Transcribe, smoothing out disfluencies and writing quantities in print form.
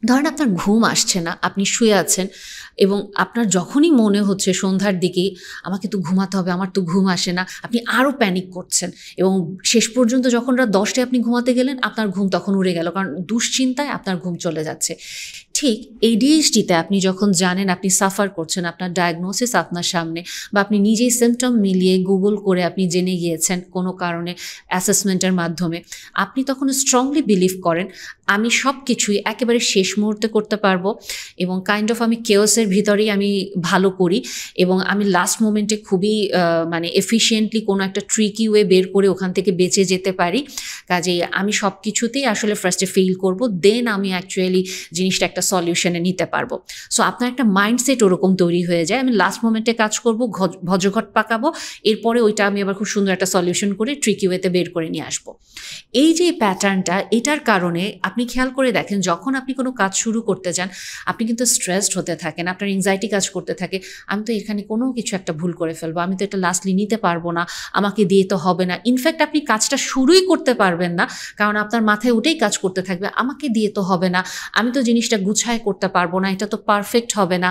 ধরেন আপনার ঘুম আসছে না, আপনি শুয়ে আছেন এবং আপনার যখনই মনে হচ্ছে সন্ধ্যার দিকেই আমাকে তো ঘুমাতে হবে, আমার তো ঘুম আসে না, আপনি আরও প্যানিক করছেন এবং শেষ পর্যন্ত যখন রাত 10টায় আপনি ঘুমাতে গেলেন আপনার ঘুম তখন উড়ে গেল, কারণ দুশ্চিন্তায় আপনার ঘুম চলে যাচ্ছে। ঠিক এডিএইচডিতে আপনি যখন জানেন আপনি সাফার করছেন, আপনার ডায়াগনোসিস আপনার সামনে বা আপনি নিজেই সিমটম মিলিয়ে গুগল করে আপনি জেনে গিয়েছেন কোনো কারণে অ্যাসেসমেন্টের মাধ্যমে, আপনি তখন স্ট্রংলি বিলিভ করেন আমি সব কিছুই একেবারে শেষ মুহূর্তে করতে পারবো এবং কাইন্ড অফ আমি কেওসের ভিতরেই আমি ভালো করি এবং আমি লাস্ট মোমেন্টে খুবই মানে এফিশিয়েন্টলি কোনো একটা ট্রিকি ওয়ে বের করে ওখান থেকে বেঁচে যেতে পারি। কাজেই আমি সব কিছুতেই আসলে ফার্স্টে ফেল করব, দেন আমি অ্যাকচুয়ালি জিনিসটা একটা সলিউশনে নিতে পারবো। সো আপনার একটা মাইন্ডসেট ওরকম তৈরি হয়ে যায়, আমি লাস্ট মোমেন্টে কাজ করব, ভজঘট পাকাবো, এরপরে ওইটা আমি আবার খুব সুন্দর একটা সলিউশন করে ট্রিকি ওয়েতে বের করে নিয়ে আসবো। এই যে প্যাটার্নটা, এটার কারণে আপনি খেয়াল করে দেখেন যখন আপনি কোনো কাজ শুরু করতে যান আপনি কিন্তু স্ট্রেসড হতে থাকেন, আপনার এংজাইটি কাজ করতে থাকে, আমি তো এখানে কোনো কিছু একটা ভুল করে ফেলবো, আমি তো এটা লাস্টলি নিতে পারবো না, আমাকে দিয়ে তো হবে না। ইনফ্যাক্ট আপনি কাজটা শুরুই করতে পারবেন না, কারণ আপনার মাথায় ওটাই কাজ করতে থাকবে, আমাকে দিয়ে তো হবে না, আমি তো জিনিসটা গুছায় করতে পারবো না, এটা তো পারফেক্ট হবে না।